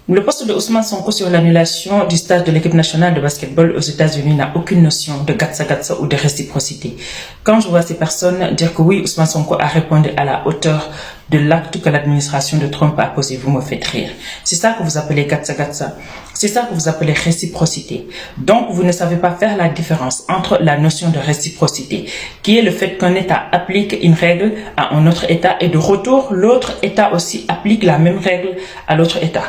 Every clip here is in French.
Le poste de Ousmane Sonko sur l'annulation du stage de l'équipe nationale de basketball aux États-Unis n'a aucune notion de gatsa ou de réciprocité. Quand je vois ces personnes dire que oui, Ousmane Sonko a répondu à la hauteur de l'acte que l'administration de Trump a posé, vous me faites rire. C'est ça que vous appelez gatsa. C'est ça que vous appelez réciprocité. Donc, vous ne savez pas faire la différence entre la notion de réciprocité, qui est le fait qu'un État applique une règle à un autre État et de retour, l'autre État aussi applique la même règle à l'autre État.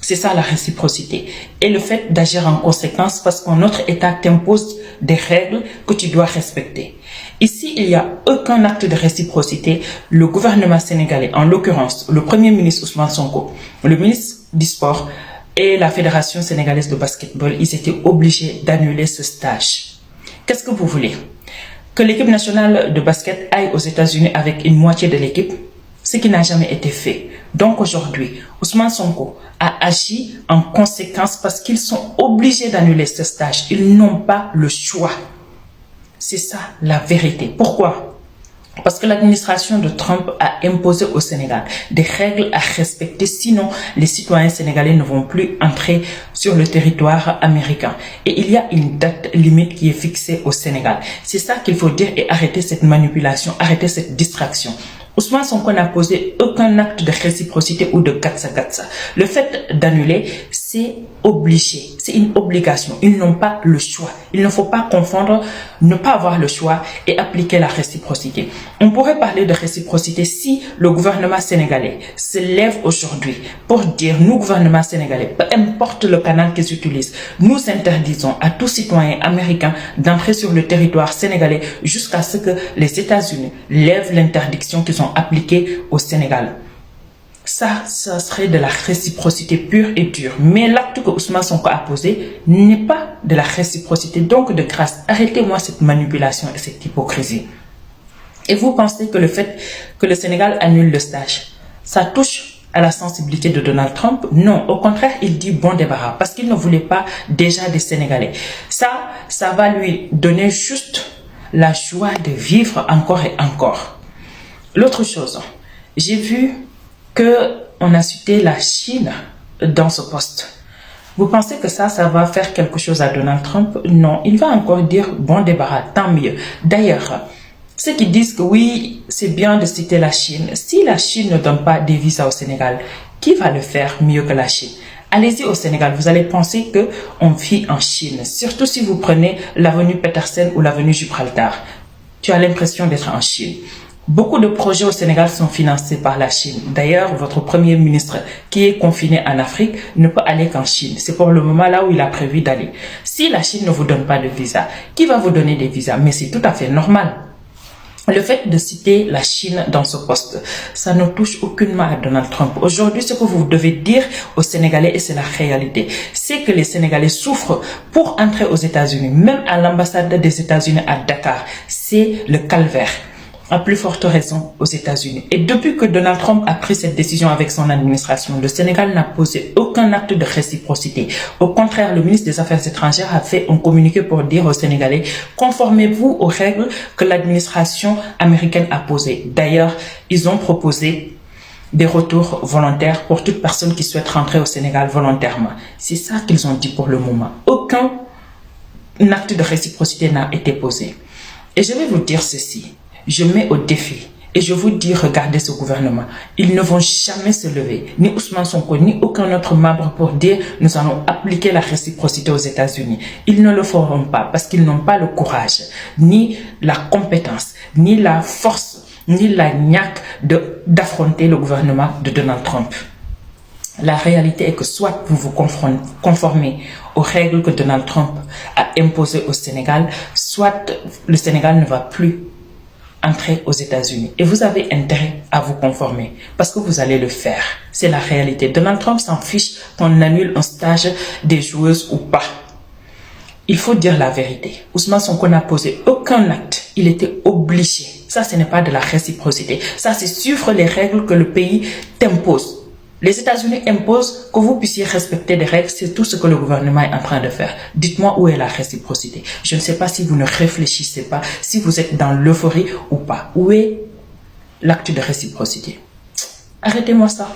C'est ça la réciprocité. Et le fait d'agir en conséquence parce qu'un autre État t'impose des règles que tu dois respecter. Ici, il n'y a aucun acte de réciprocité. Le gouvernement sénégalais, en l'occurrence le Premier ministre Ousmane Sonko, le ministre du Sport et la Fédération sénégalaise de basketball, ils étaient obligés d'annuler ce stage. Qu'est-ce que vous voulez? Que l'équipe nationale de basket aille aux États-Unis avec une moitié de l'équipe? Ce qui n'a jamais été fait. Donc aujourd'hui, Ousmane Sonko a agi en conséquence parce qu'ils sont obligés d'annuler ce stage. Ils n'ont pas le choix. C'est ça la vérité. Pourquoi? Parce que l'administration de Trump a imposé au Sénégal des règles à respecter, sinon les citoyens sénégalais ne vont plus entrer sur le territoire américain. Et il y a une date limite qui est fixée au Sénégal. C'est ça qu'il faut dire et arrêter cette manipulation, arrêter cette distraction. Ousmane Sonko n'a posé aucun acte de réciprocité ou de gatsa. Le fait d'annuler, c'est obligé, c'est une obligation. Ils n'ont pas le choix. Il ne faut pas confondre ne pas avoir le choix et appliquer la réciprocité. On pourrait parler de réciprocité si le gouvernement sénégalais se lève aujourd'hui pour dire, nous, gouvernement sénégalais, peu importe le canal qu'ils utilisent, nous interdisons à tout citoyen américain d'entrer sur le territoire sénégalais jusqu'à ce que les États-Unis lèvent l'interdiction qu'ils ont appliquée au Sénégal. Ça serait de la réciprocité pure et dure. Mais l'acte que Ousmane Sonko a posé n'est pas de la réciprocité. Donc, de grâce, arrêtez-moi cette manipulation et cette hypocrisie. Et vous pensez que le fait que le Sénégal annule le stage, ça touche à la sensibilité de Donald Trump? Non, au contraire, il dit bon débarras parce qu'il ne voulait pas déjà des Sénégalais. Ça va lui donner juste la joie de vivre encore et encore. L'autre chose, j'ai vu qu'on a cité la Chine dans ce poste. Vous pensez que ça va faire quelque chose à Donald Trump? Non, il va encore dire bon débarras, tant mieux. D'ailleurs, ceux qui disent que oui, c'est bien de citer la Chine, si la Chine ne donne pas des visas au Sénégal, qui va le faire mieux que la Chine? Allez-y au Sénégal, vous allez penser qu'on vit en Chine, surtout si vous prenez l'avenue Petersen ou l'avenue Gibraltar. Tu as l'impression d'être en Chine. Beaucoup de projets au Sénégal sont financés par la Chine. D'ailleurs, votre premier ministre qui est confiné en Afrique ne peut aller qu'en Chine. C'est pour le moment là où il a prévu d'aller. Si la Chine ne vous donne pas de visa, qui va vous donner des visas? Mais c'est tout à fait normal. Le fait de citer la Chine dans ce poste, ça ne touche aucunement à Donald Trump. Aujourd'hui, ce que vous devez dire aux Sénégalais, et c'est la réalité, c'est que les Sénégalais souffrent pour entrer aux États-Unis. Même à l'ambassade des États-Unis à Dakar, c'est le calvaire. À plus forte raison aux États-Unis. Et depuis que Donald Trump a pris cette décision avec son administration, le Sénégal n'a posé aucun acte de réciprocité. Au contraire, le ministre des Affaires étrangères a fait un communiqué pour dire aux Sénégalais, conformez-vous aux règles que l'administration américaine a posées. D'ailleurs, ils ont proposé des retours volontaires pour toute personne qui souhaite rentrer au Sénégal volontairement. C'est ça qu'ils ont dit pour le moment. Aucun acte de réciprocité n'a été posé. Et je vais vous dire ceci. Je mets au défi et je vous dis, regardez ce gouvernement. Ils ne vont jamais se lever, ni Ousmane Sonko, ni aucun autre membre pour dire nous allons appliquer la réciprocité aux États-Unis. Ils ne le feront pas parce qu'ils n'ont pas le courage, ni la compétence, ni la force, ni la niaque d'affronter le gouvernement de Donald Trump. La réalité est que soit vous vous conformez aux règles que Donald Trump a imposées au Sénégal, soit le Sénégal ne va plus entrer aux États-Unis. Et vous avez intérêt à vous conformer parce que vous allez le faire. C'est la réalité. Donald Trump s'en fiche qu'on annule un stage des joueuses ou pas. Il faut dire la vérité. Ousmane Sonko n'a posé aucun acte. Il était obligé. Ça, ce n'est pas de la réciprocité. Ça, c'est suivre les règles que le pays t'impose. Les États-Unis imposent que vous puissiez respecter des règles, c'est tout ce que le gouvernement est en train de faire. Dites-moi où est la réciprocité. Je ne sais pas si vous ne réfléchissez pas, si vous êtes dans l'euphorie ou pas. Où est l'acte de réciprocité? Arrêtez-moi ça.